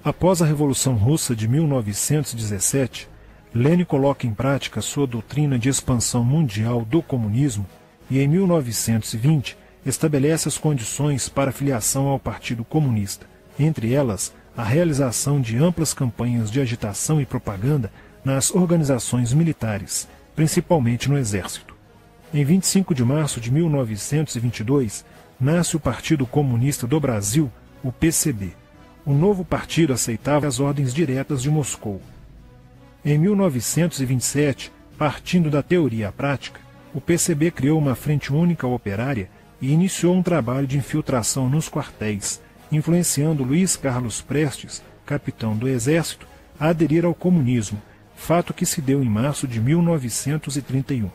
Após a Revolução Russa de 1917, Lenin coloca em prática sua doutrina de expansão mundial do comunismo e, em 1920, estabelece as condições para a filiação ao Partido Comunista, entre elas a realização de amplas campanhas de agitação e propaganda nas organizações militares, principalmente no Exército. Em 25 de março de 1922, nasce o Partido Comunista do Brasil, o PCB. O novo partido aceitava as ordens diretas de Moscou. Em 1927, partindo da teoria à prática, o PCB criou uma frente única operária e iniciou um trabalho de infiltração nos quartéis, influenciando Luiz Carlos Prestes, capitão do Exército, a aderir ao comunismo, fato que se deu em março de 1931.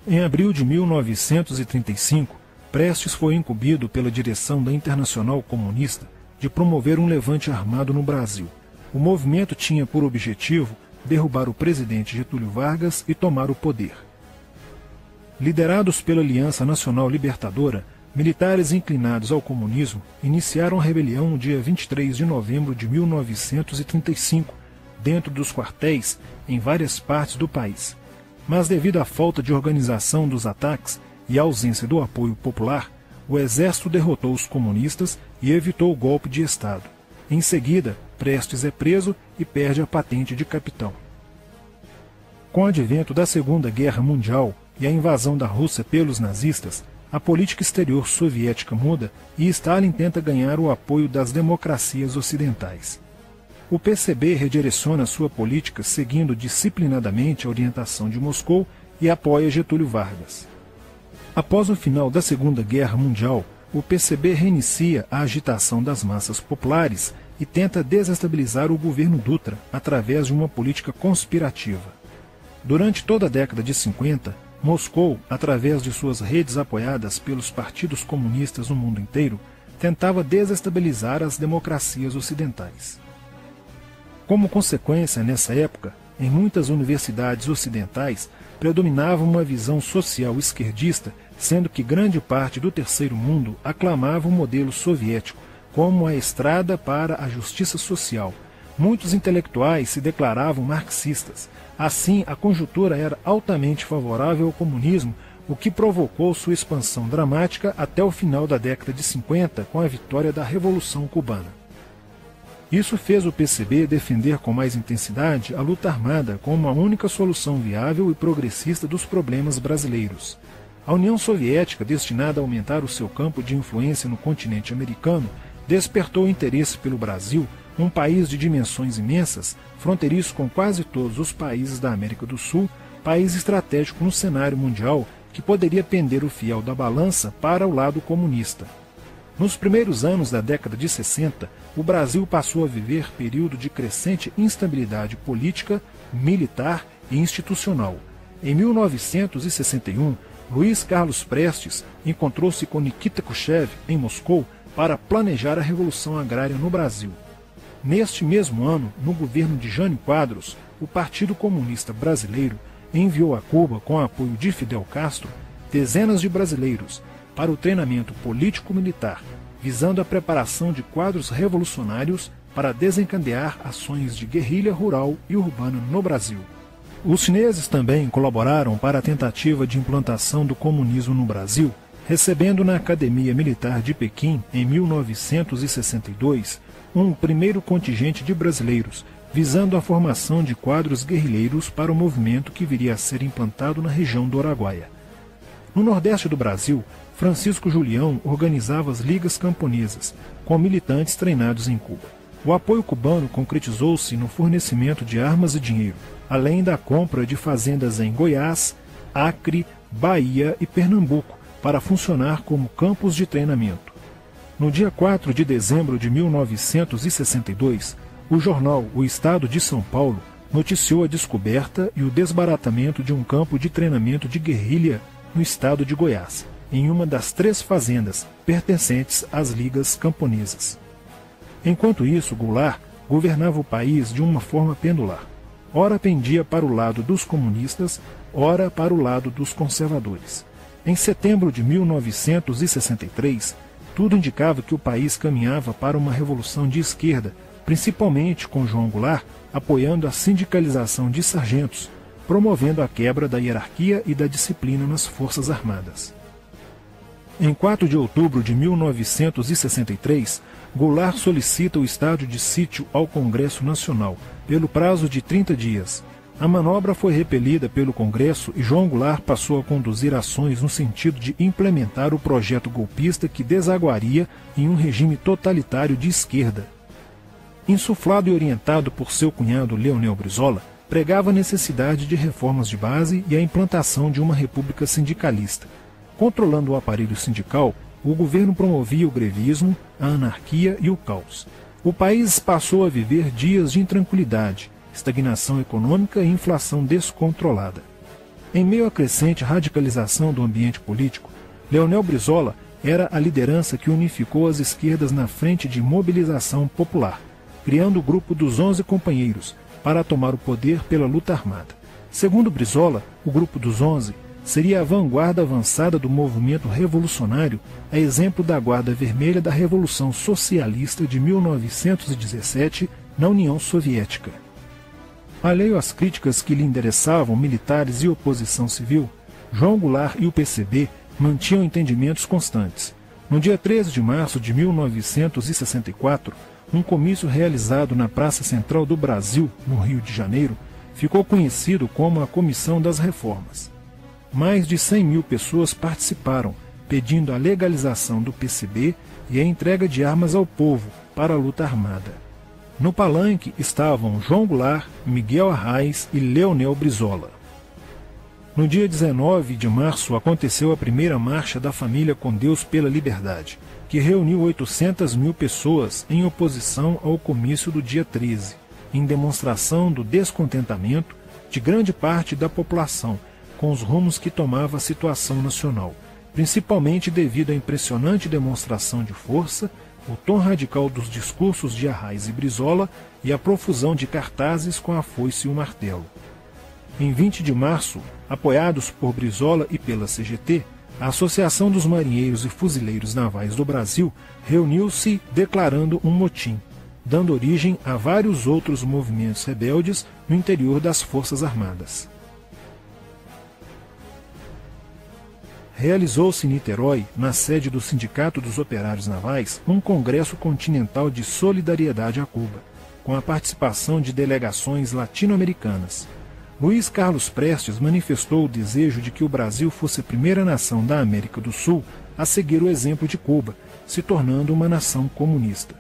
Em abril de 1935, Prestes foi incumbido pela direção da Internacional Comunista de promover um levante armado no Brasil. O movimento tinha por objetivo derrubar o presidente Getúlio Vargas e tomar o poder. Liderados pela Aliança Nacional Libertadora, militares inclinados ao comunismo iniciaram a rebelião no dia 23 de novembro de 1935, dentro dos quartéis em várias partes do país. Mas devido à falta de organização dos ataques e à ausência do apoio popular, o exército derrotou os comunistas e evitou o golpe de Estado. Em seguida, Prestes é preso e perde a patente de capitão. Com o advento da Segunda Guerra Mundial e a invasão da Rússia pelos nazistas, a política exterior soviética muda e Stalin tenta ganhar o apoio das democracias ocidentais. O PCB redireciona sua política seguindo disciplinadamente a orientação de Moscou e apoia Getúlio Vargas. Após o final da Segunda Guerra Mundial, o PCB reinicia a agitação das massas populares e tenta desestabilizar o governo Dutra através de uma política conspirativa. Durante toda a década de 50, Moscou, através de suas redes apoiadas pelos partidos comunistas no mundo inteiro, tentava desestabilizar as democracias ocidentais. Como consequência, nessa época, em muitas universidades ocidentais, predominava uma visão social esquerdista, sendo que grande parte do terceiro mundo aclamava o modelo soviético como a estrada para a justiça social. Muitos intelectuais se declaravam marxistas. Assim, a conjuntura era altamente favorável ao comunismo, o que provocou sua expansão dramática até o final da década de 50, com a vitória da Revolução Cubana. Isso fez o PCB defender com mais intensidade a luta armada como a única solução viável e progressista dos problemas brasileiros. A União Soviética, destinada a aumentar o seu campo de influência no continente americano, despertou interesse pelo Brasil, um país de dimensões imensas, fronteiriço com quase todos os países da América do Sul, país estratégico no cenário mundial que poderia pender o fiel da balança para o lado comunista. Nos primeiros anos da década de 60, o Brasil passou a viver período de crescente instabilidade política, militar e institucional. Em 1961, Luiz Carlos Prestes encontrou-se com Nikita Khrushchev em Moscou para planejar a Revolução Agrária no Brasil. Neste mesmo ano, no governo de Jânio Quadros, o Partido Comunista Brasileiro enviou a Cuba, com o apoio de Fidel Castro, dezenas de brasileiros para o treinamento político-militar, visando a preparação de quadros revolucionários para desencadear ações de guerrilha rural e urbana no Brasil. Os chineses também colaboraram para a tentativa de implantação do comunismo no Brasil, recebendo na Academia Militar de Pequim, em 1962, um primeiro contingente de brasileiros, visando a formação de quadros guerrilheiros para o movimento que viria a ser implantado na região do Araguaia. No nordeste do Brasil, Francisco Julião organizava as ligas camponesas, com militantes treinados em Cuba. O apoio cubano concretizou-se no fornecimento de armas e dinheiro, além da compra de fazendas em Goiás, Acre, Bahia e Pernambuco, para funcionar como campos de treinamento. No dia 4 de dezembro de 1962, o jornal O Estado de São Paulo noticiou a descoberta e o desbaratamento de um campo de treinamento de guerrilha no estado de Goiás, em uma das 3 fazendas pertencentes às ligas camponesas. Enquanto isso, Goulart governava o país de uma forma pendular. Ora pendia para o lado dos comunistas, ora para o lado dos conservadores. Em setembro de 1963, tudo indicava que o país caminhava para uma revolução de esquerda, principalmente com João Goulart apoiando a sindicalização de sargentos, promovendo a quebra da hierarquia e da disciplina nas Forças Armadas. Em 4 de outubro de 1963, Goulart solicita o estado de sítio ao Congresso Nacional, pelo prazo de 30 dias. A manobra foi repelida pelo Congresso e João Goulart passou a conduzir ações no sentido de implementar o projeto golpista que desaguaria em um regime totalitário de esquerda. Insuflado e orientado por seu cunhado Leonel Brizola, pregava a necessidade de reformas de base e a implantação de uma república sindicalista. Controlando o aparelho sindical, o governo promovia o grevismo, a anarquia e o caos. O país passou a viver dias de intranquilidade, estagnação econômica e inflação descontrolada. Em meio à crescente radicalização do ambiente político, Leonel Brizola era a liderança que unificou as esquerdas na frente de mobilização popular, criando o grupo dos 11 companheiros para tomar o poder pela luta armada. Segundo Brizola, o grupo dos 11 seria a vanguarda avançada do movimento revolucionário, a exemplo da Guarda Vermelha da Revolução Socialista de 1917 na União Soviética. Alheio às críticas que lhe endereçavam militares e oposição civil, João Goulart e o PCB mantinham entendimentos constantes. No dia 13 de março de 1964, um comício realizado na Praça Central do Brasil, no Rio de Janeiro, ficou conhecido como a Comissão das Reformas. Mais de 100 mil pessoas participaram, pedindo a legalização do PCB e a entrega de armas ao povo para a luta armada. No palanque estavam João Goulart, Miguel Arraes e Leonel Brizola. No dia 19 de março aconteceu a primeira Marcha da Família com Deus pela Liberdade, que reuniu 800 mil pessoas em oposição ao comício do dia 13, em demonstração do descontentamento de grande parte da população com os rumos que tomava a situação nacional, principalmente devido à impressionante demonstração de força, o tom radical dos discursos de Arraes e Brizola e a profusão de cartazes com a foice e o martelo. Em 20 de março, apoiados por Brizola e pela CGT, a Associação dos Marinheiros e Fuzileiros Navais do Brasil reuniu-se declarando um motim, dando origem a vários outros movimentos rebeldes no interior das Forças Armadas. Realizou-se em Niterói, na sede do Sindicato dos Operários Navais, um congresso continental de solidariedade a Cuba, com a participação de delegações latino-americanas. Luiz Carlos Prestes manifestou o desejo de que o Brasil fosse a primeira nação da América do Sul a seguir o exemplo de Cuba, se tornando uma nação comunista.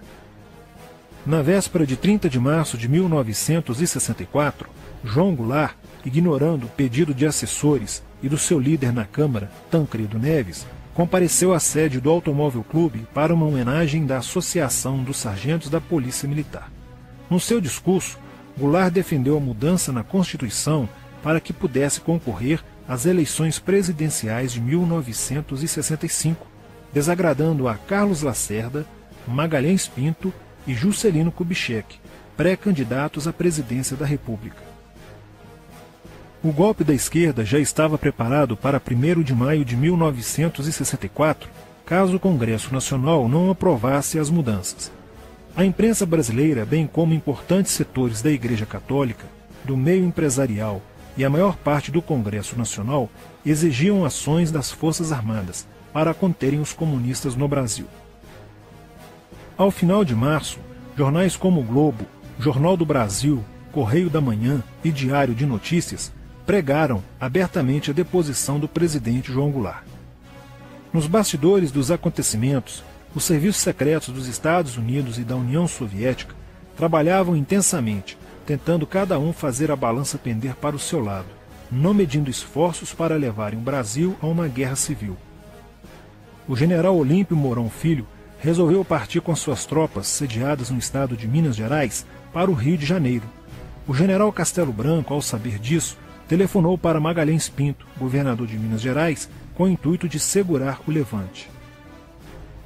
Na véspera de 30 de março de 1964, João Goulart, ignorando o pedido de assessores e do seu líder na Câmara, Tancredo Neves, compareceu à sede do Automóvel Clube para uma homenagem da Associação dos Sargentos da Polícia Militar. No seu discurso, Goulart defendeu a mudança na Constituição para que pudesse concorrer às eleições presidenciais de 1965, desagradando a Carlos Lacerda, Magalhães Pinto e Juscelino Kubitschek, pré-candidatos à presidência da República. O golpe da esquerda já estava preparado para 1º de maio de 1964, caso o Congresso Nacional não aprovasse as mudanças. A imprensa brasileira, bem como importantes setores da Igreja Católica, do meio empresarial e a maior parte do Congresso Nacional, exigiam ações das Forças Armadas para conterem os comunistas no Brasil. Ao final de março, jornais como o Globo, Jornal do Brasil, Correio da Manhã e Diário de Notícias pregaram abertamente a deposição do presidente João Goulart. Nos bastidores dos acontecimentos, os serviços secretos dos Estados Unidos e da União Soviética trabalhavam intensamente, tentando cada um fazer a balança pender para o seu lado, não medindo esforços para levarem o Brasil a uma guerra civil. O general Olímpio Mourão Filho resolveu partir com suas tropas sediadas no estado de Minas Gerais para o Rio de Janeiro. O general Castelo Branco, ao saber disso, telefonou para Magalhães Pinto, governador de Minas Gerais, com o intuito de segurar o levante.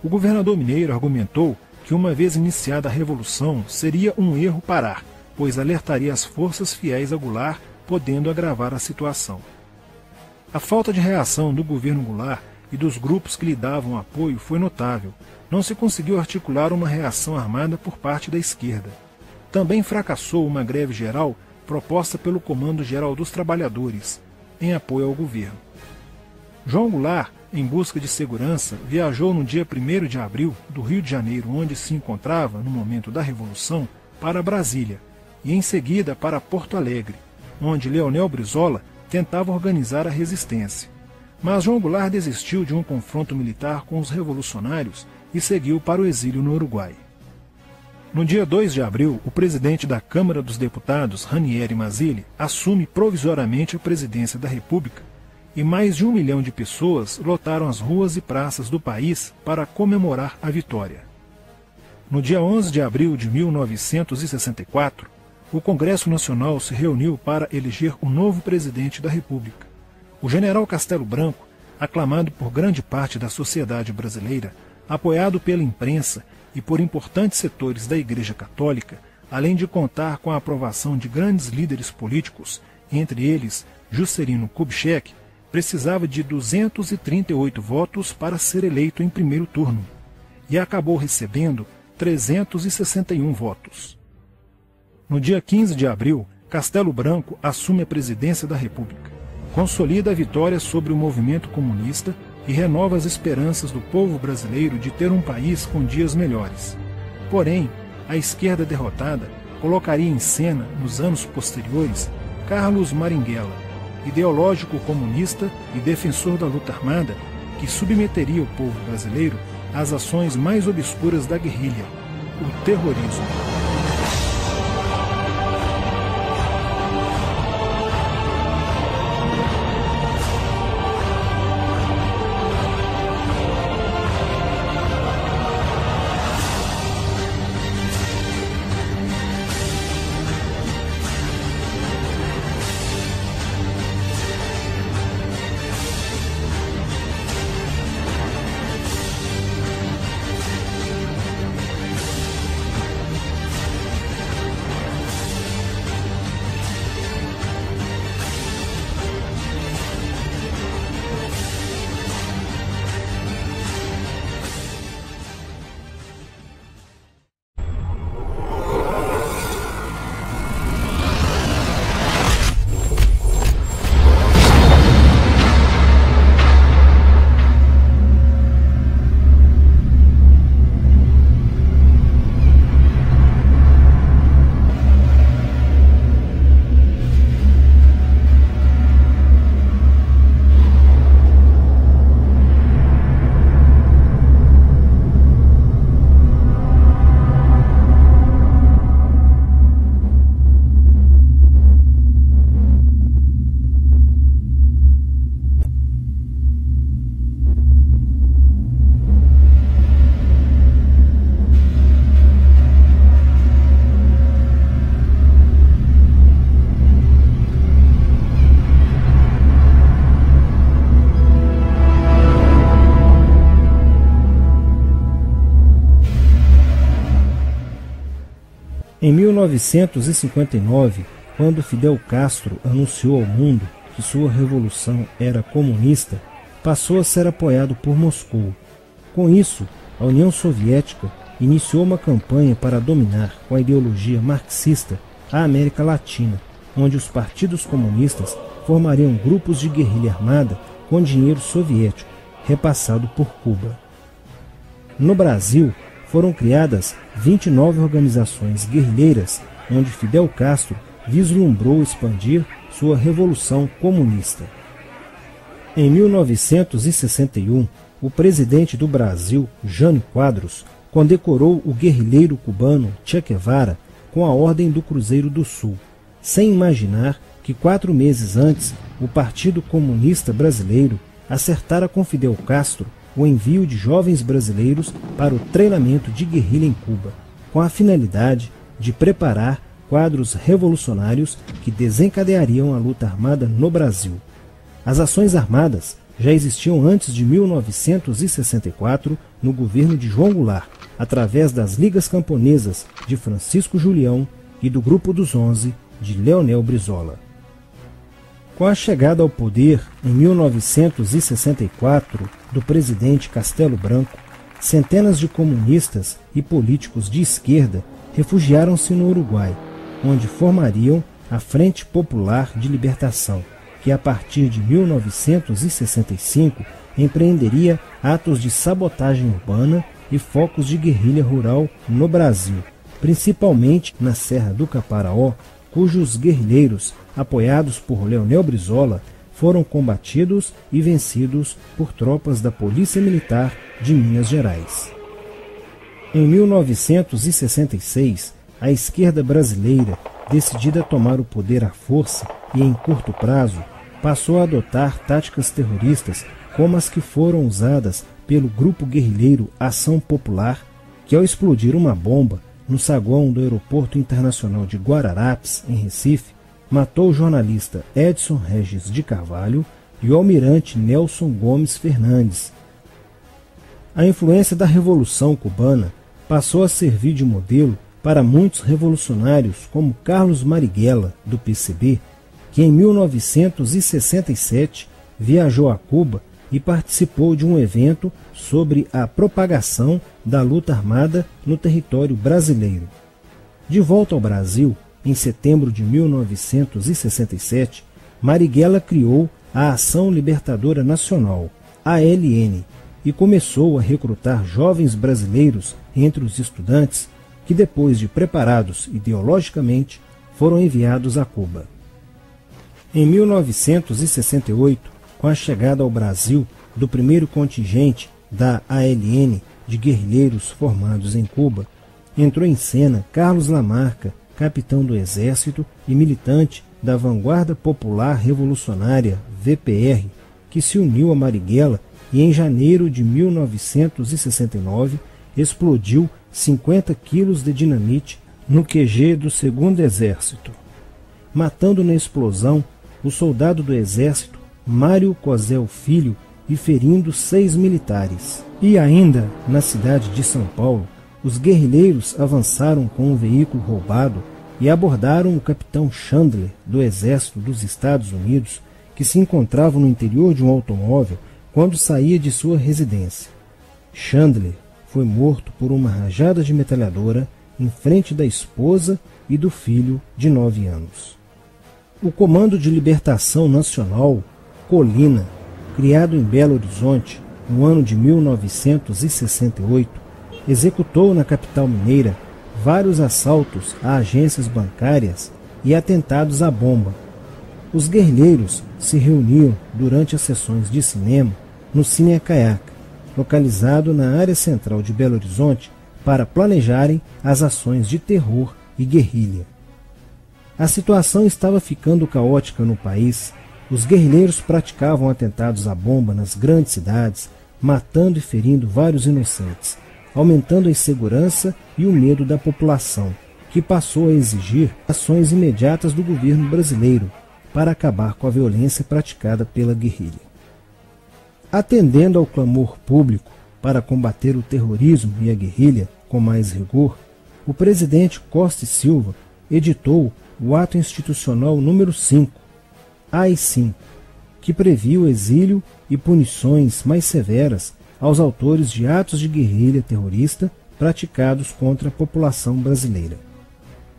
O governador mineiro argumentou que, uma vez iniciada a revolução, seria um erro parar, pois alertaria as forças fiéis a Goulart, podendo agravar a situação. A falta de reação do governo Goulart e dos grupos que lhe davam apoio foi notável. Não se conseguiu articular uma reação armada por parte da esquerda. também fracassou uma greve geral proposta pelo Comando Geral dos Trabalhadores, em apoio ao governo. João Goulart, em busca de segurança, viajou no dia 1º de abril do Rio de Janeiro, onde se encontrava no momento da Revolução, para Brasília, e em seguida para Porto Alegre, onde Leonel Brizola tentava organizar a resistência. Mas João Goulart desistiu de um confronto militar com os revolucionários e seguiu para o exílio no Uruguai. No dia 2 de abril, o presidente da Câmara dos Deputados, Ranieri Mazzilli, assume provisoriamente a presidência da República e mais de 1 milhão de pessoas lotaram as ruas e praças do país para comemorar a vitória. No dia 11 de abril de 1964, o Congresso Nacional se reuniu para eleger o novo presidente da República. O general Castelo Branco, aclamado por grande parte da sociedade brasileira, apoiado pela imprensa e por importantes setores da Igreja Católica, além de contar com a aprovação de grandes líderes políticos, entre eles Juscelino Kubitschek, precisava de 238 votos para ser eleito em primeiro turno, e acabou recebendo 361 votos. No dia 15 de abril, Castelo Branco assume a presidência da República, consolida a vitória sobre o movimento comunista e renova as esperanças do povo brasileiro de ter um país com dias melhores. Porém, a esquerda derrotada colocaria em cena, nos anos posteriores, Carlos Marighella, ideológico comunista e defensor da luta armada, que submeteria o povo brasileiro às ações mais obscuras da guerrilha, o terrorismo. Em 1959, quando Fidel Castro anunciou ao mundo que sua revolução era comunista, passou a ser apoiado por Moscou. Com isso, a União Soviética iniciou uma campanha para dominar com a ideologia marxista a América Latina, onde os partidos comunistas formariam grupos de guerrilha armada com dinheiro soviético, repassado por Cuba. No Brasil, foram criadas 29 organizações guerrilheiras, onde Fidel Castro vislumbrou expandir sua revolução comunista. Em 1961, o presidente do Brasil, Jânio Quadros, condecorou o guerrilheiro cubano Che Guevara com a Ordem do Cruzeiro do Sul, sem imaginar que 4 meses antes o Partido Comunista Brasileiro acertara com Fidel Castro o envio de jovens brasileiros para o treinamento de guerrilha em Cuba, com a finalidade de preparar quadros revolucionários que desencadeariam a luta armada no Brasil. As ações armadas já existiam antes de 1964 no governo de João Goulart, através das Ligas Camponesas de Francisco Julião e do Grupo dos 11 de Leonel Brizola. Com a chegada ao poder, em 1964, do presidente Castelo Branco, centenas de comunistas e políticos de esquerda refugiaram-se no Uruguai, onde formariam a Frente Popular de Libertação, que a partir de 1965 empreenderia atos de sabotagem urbana e focos de guerrilha rural no Brasil, principalmente na Serra do Caparaó, cujos guerrilheiros, apoiados por Leonel Brizola, foram combatidos e vencidos por tropas da Polícia Militar de Minas Gerais. Em 1966, a esquerda brasileira, decidida a tomar o poder à força e em curto prazo, passou a adotar táticas terroristas como as que foram usadas pelo grupo guerrilheiro Ação Popular, que ao explodir uma bomba no saguão do Aeroporto Internacional de Guararapes, em Recife, matou o jornalista Edson Regis de Carvalho e o almirante Nelson Gomes Fernandes. A influência da Revolução Cubana passou a servir de modelo para muitos revolucionários como Carlos Marighella, do PCB, que em 1967 viajou a Cuba e participou de um evento sobre a propagação da luta armada no território brasileiro. De volta ao Brasil, em setembro de 1967, Marighella criou a Ação Libertadora Nacional, ALN, e começou a recrutar jovens brasileiros entre os estudantes que, depois de preparados ideologicamente, foram enviados a Cuba. Em 1968, com a chegada ao Brasil do primeiro contingente da ALN de guerrilheiros formados em Cuba, entrou em cena Carlos Lamarca, capitão do Exército e militante da Vanguarda Popular Revolucionária, VPR, que se uniu a Marighella e em janeiro de 1969 explodiu 50 quilos de dinamite no QG do 2º Exército, matando na explosão o soldado do Exército Mário Cosel Filho e ferindo 6 militares. E ainda, na cidade de São Paulo, os guerrilheiros avançaram com um veículo roubado e abordaram o capitão Chandler, do Exército dos Estados Unidos, que se encontrava no interior de um automóvel quando saía de sua residência. Chandler foi morto por uma rajada de metralhadora em frente da esposa e do filho de 9 anos. O Comando de Libertação Nacional, Colina, criado em Belo Horizonte no ano de 1968, executou na capital mineira vários assaltos a agências bancárias e atentados à bomba. Os guerrilheiros se reuniam durante as sessões de cinema no Cine Caiaca, localizado na área central de Belo Horizonte, para planejarem as ações de terror e guerrilha. A situação estava ficando caótica no país. Os guerrilheiros praticavam atentados à bomba nas grandes cidades, matando e ferindo vários inocentes, aumentando a insegurança e o medo da população, que passou a exigir ações imediatas do governo brasileiro para acabar com a violência praticada pela guerrilha. Atendendo ao clamor público para combater o terrorismo e a guerrilha com mais rigor, o presidente Costa e Silva editou o Ato Institucional número 5, AI-5, que previa o exílio e punições mais severas aos autores de atos de guerrilha terrorista praticados contra a população brasileira.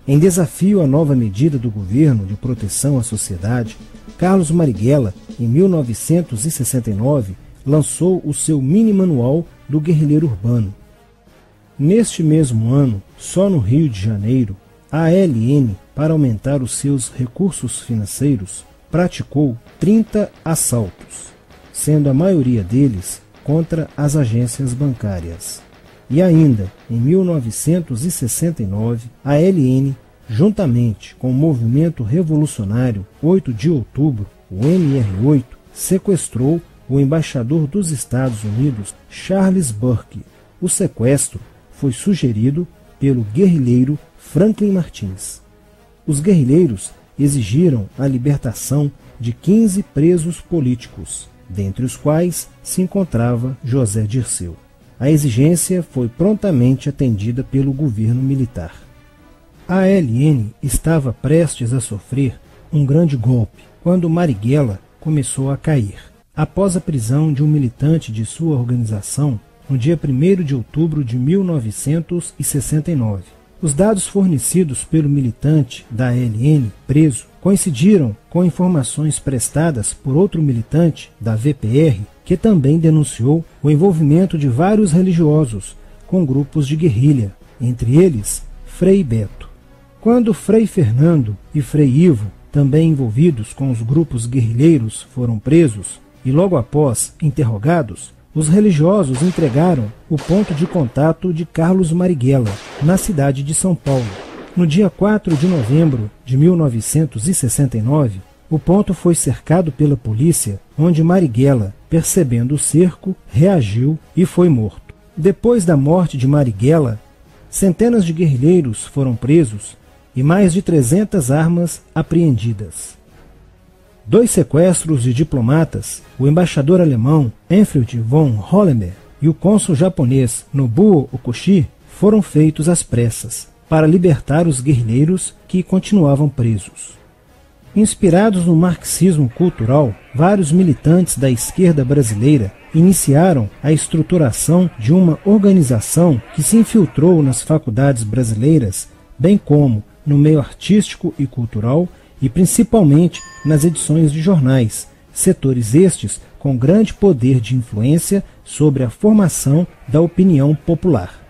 Em desafio à nova medida do governo de proteção à sociedade, Carlos Marighella, em 1969, lançou o seu mini-manual do guerrilheiro urbano. Neste mesmo ano, só no Rio de Janeiro, a ALN, para aumentar os seus recursos financeiros, praticou 30 assaltos, sendo a maioria deles contra as agências bancárias. E ainda, em 1969, a ALN, juntamente com o movimento revolucionário 8 de outubro, o MR8, sequestrou o embaixador dos Estados Unidos, Charles Burke. O sequestro foi sugerido pelo guerrilheiro Franklin Martins. Os guerrilheiros exigiram a libertação de 15 presos políticos, dentre os quais se encontrava José Dirceu. A exigência foi prontamente atendida pelo governo militar. A ALN estava prestes a sofrer um grande golpe quando Marighella começou a cair. Após a prisão de um militante de sua organização, no dia 1º de outubro de 1969, Os dados fornecidos pelo militante da ALN preso coincidiram com informações prestadas por outro militante da VPR, que também denunciou o envolvimento de vários religiosos com grupos de guerrilha, entre eles Frei Beto. Quando Frei Fernando e Frei Ivo, também envolvidos com os grupos guerrilheiros, foram presos e logo após interrogados, os religiosos entregaram o ponto de contato de Carlos Marighella, na cidade de São Paulo. No dia 4 de novembro de 1969, o ponto foi cercado pela polícia, onde Marighella, percebendo o cerco, reagiu e foi morto. Depois da morte de Marighella, centenas de guerrilheiros foram presos e mais de 300 armas apreendidas. 2 sequestros de diplomatas, o embaixador alemão Enfried von Hollenberg e o cônsul japonês Nobuo Okushi, foram feitos às pressas para libertar os guerrilheiros que continuavam presos. Inspirados no marxismo cultural, vários militantes da esquerda brasileira iniciaram a estruturação de uma organização que se infiltrou nas faculdades brasileiras, bem como no meio artístico e cultural, e principalmente nas edições de jornais, setores estes com grande poder de influência sobre a formação da opinião popular.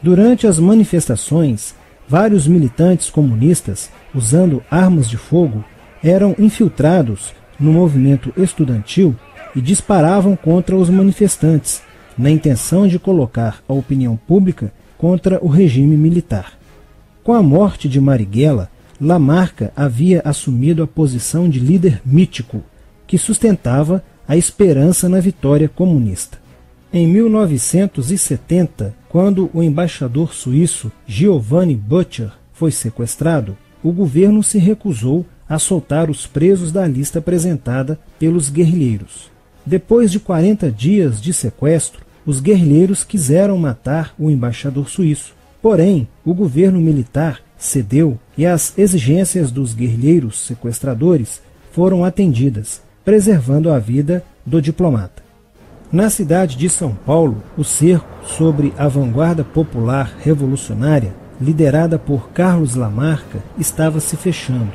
Durante as manifestações, vários militantes comunistas, usando armas de fogo, eram infiltrados no movimento estudantil e disparavam contra os manifestantes, na intenção de colocar a opinião pública contra o regime militar. Com a morte de Marighella, Lamarca havia assumido a posição de líder mítico, que sustentava a esperança na vitória comunista. Em 1970, quando o embaixador suíço Giovanni Butcher foi sequestrado, o governo se recusou a soltar os presos da lista apresentada pelos guerrilheiros. Depois de 40 dias de sequestro, os guerrilheiros quiseram matar o embaixador suíço. Porém, o governo militar cedeu e as exigências dos guerrilheiros sequestradores foram atendidas, preservando a vida do diplomata. Na cidade de São Paulo, o cerco sobre a vanguarda popular revolucionária, liderada por Carlos Lamarca, estava se fechando.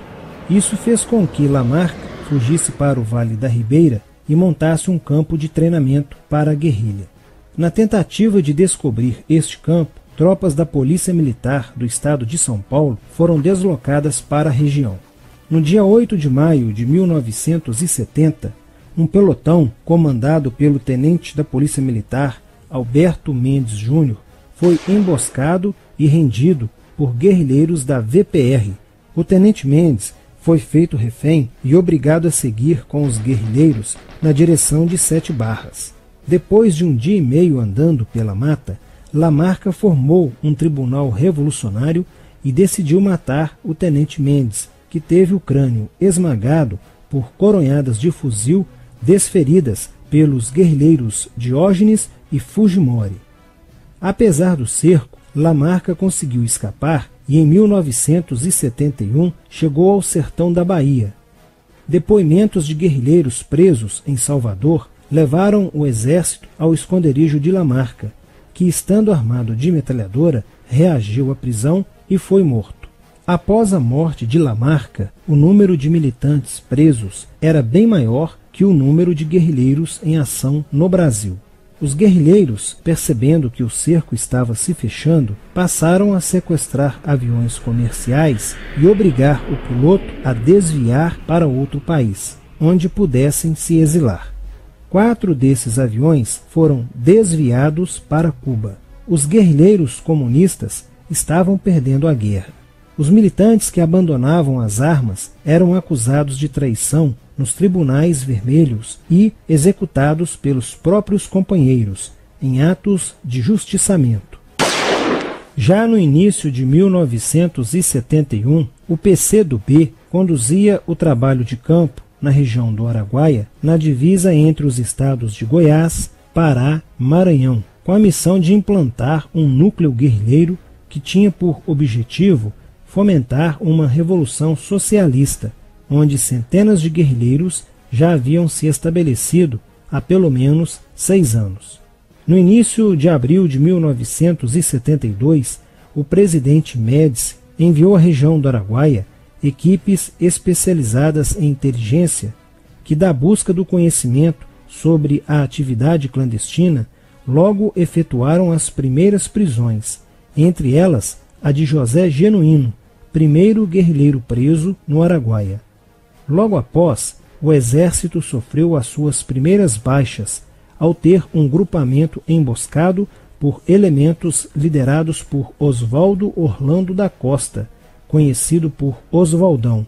Isso fez com que Lamarca fugisse para o Vale da Ribeira e montasse um campo de treinamento para a guerrilha. Na tentativa de descobrir este campo, tropas da Polícia Militar do estado de São Paulo foram deslocadas para a região. No dia 8 de maio de 1970, um pelotão comandado pelo tenente da Polícia Militar, Alberto Mendes Júnior, foi emboscado e rendido por guerrilheiros da VPR. O tenente Mendes foi feito refém e obrigado a seguir com os guerrilheiros na direção de 7 Barras. Depois de um dia e meio andando pela mata, Lamarca formou um tribunal revolucionário e decidiu matar o tenente Mendes, que teve o crânio esmagado por coronhadas de fuzil desferidas pelos guerrilheiros Diógenes e Fujimori. Apesar do cerco, Lamarca conseguiu escapar e em 1971 chegou ao sertão da Bahia. Depoimentos de guerrilheiros presos em Salvador levaram o exército ao esconderijo de Lamarca, que, estando armado de metralhadora, reagiu à prisão e foi morto. Após a morte de Lamarca, o número de militantes presos era bem maior que o número de guerrilheiros em ação no Brasil. Os guerrilheiros, percebendo que o cerco estava se fechando, passaram a sequestrar aviões comerciais e obrigar o piloto a desviar para outro país, onde pudessem se exilar. 4 desses aviões foram desviados para Cuba. Os guerrilheiros comunistas estavam perdendo a guerra. Os militantes que abandonavam as armas eram acusados de traição nos tribunais vermelhos e executados pelos próprios companheiros, em atos de justiçamento. Já no início de 1971, o PCdoB conduzia o trabalho de campo na região do Araguaia, na divisa entre os estados de Goiás, Pará e Maranhão, com a missão de implantar um núcleo guerrilheiro que tinha por objetivo fomentar uma revolução socialista, onde centenas de guerrilheiros já haviam se estabelecido há pelo menos 6 anos. No início de abril de 1972, o presidente Médici enviou à região do Araguaia equipes especializadas em inteligência que, da busca do conhecimento sobre a atividade clandestina, logo efetuaram as primeiras prisões, entre elas a de José Genuíno, primeiro guerrilheiro preso no Araguaia. Logo após, o exército sofreu as suas primeiras baixas, ao ter um grupamento emboscado por elementos liderados por Oswaldo Orlando da Costa, conhecido por Oswaldão.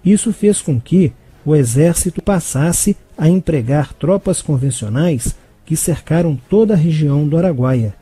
Isso fez com que o exército passasse a empregar tropas convencionais que cercaram toda a região do Araguaia.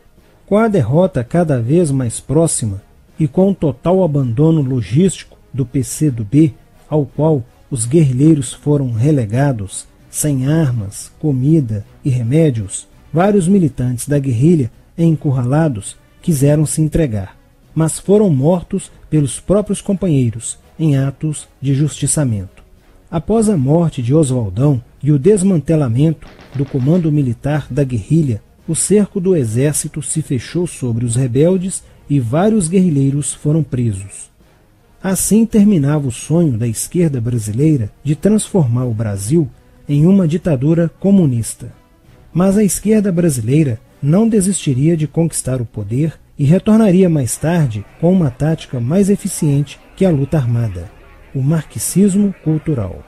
Com a derrota cada vez mais próxima e com o total abandono logístico do PCdoB, ao qual os guerrilheiros foram relegados, sem armas, comida e remédios, vários militantes da guerrilha, encurralados, quiseram se entregar, mas foram mortos pelos próprios companheiros em atos de justiçamento. Após a morte de Oswaldão e o desmantelamento do comando militar da guerrilha, o cerco do exército se fechou sobre os rebeldes e vários guerrilheiros foram presos. Assim terminava o sonho da esquerda brasileira de transformar o Brasil em uma ditadura comunista. Mas a esquerda brasileira não desistiria de conquistar o poder e retornaria mais tarde com uma tática mais eficiente que a luta armada: o marxismo cultural.